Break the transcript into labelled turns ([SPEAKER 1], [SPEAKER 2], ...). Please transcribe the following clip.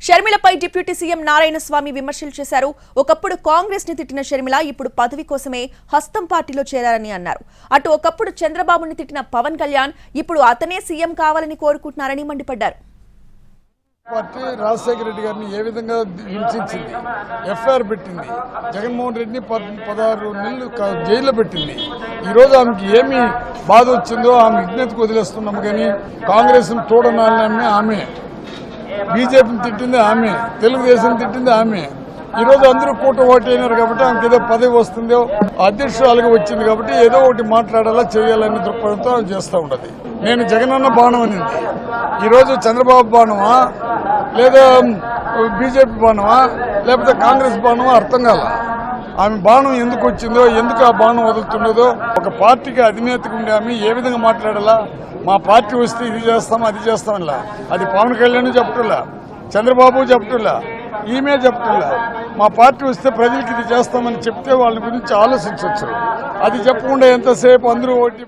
[SPEAKER 1] షర్మిలపై deputy CM Narayanaswamy విమర్శలు చేశారు. ఒకప్పుడు కాంగ్రెస్ ని తిట్టిన షర్మిల ఇప్పుడు పదవి కోసమే హస్తం పార్టీలో చేరారని అన్నారు. అటు ఒకప్పుడు చంద్రబాబుని తిట్టిన పవన్ కళ్యాణ్ ఇప్పుడు అతనే సీఎం కావాలని కోరుకుంటున్నారని మండిపడ్డారు.
[SPEAKER 2] పార్టీ రాజశేఖర రెడ్డి గారిని ఏ విధంగా హింసించింది, ఎఫ్ఐఆర్ పెట్టింది, జగన్మోహన్ రెడ్డిని 16 నెలలు జైల్లో పెట్టింది. ఈరోజు ఆమెకి ఏమి బాధ వచ్చిందో ఆమె విజ్ఞతకు వదిలేస్తున్నాము. కానీ కాంగ్రెస్ను చూడనాలని ఆమె, బీజేపీని తిట్టింది ఆమె, తెలుగుదేశం తిట్టింది ఆమె. ఈరోజు అందరూ కూట ఓటైనారు కాబట్టి ఆమెకి ఏదో పదవి వస్తుందో, అధ్యక్షురాలుగా వచ్చింది కాబట్టి ఏదో ఒకటి మాట్లాడాలా చేయాలనే దృక్పథంతో ఆమె చేస్తూ ఉండదు. నేను జగనన్న బాణం అనింది, ఈరోజు చంద్రబాబు బాణమా లేదా బీజేపీ బాణమా లేకపోతే కాంగ్రెస్ బాణమా అర్థం కాల. ఆమె బాణం ఎందుకు వచ్చిందో, ఎందుకు ఆ బాణం వదులుతున్నదో, ఒక పార్టీకి అధినేతగా ఉండే ఆమె ఏ విధంగా మాట్లాడాలా, మా పార్టీ వస్తే ఇది చేస్తాం అది చేస్తామనిలా. అది పవన్ కళ్యాణ్ చెప్పటంలా, చంద్రబాబు చెప్పటంలా, ఈమె చెప్పటంలా. మా పార్టీ వస్తే ప్రజలకు ఇది చేస్తామని చెప్తే వాళ్ళ గురించి ఆలోచించవచ్చు. అది చెప్పకుండా ఎంతసేపు అందరూ ఓటీ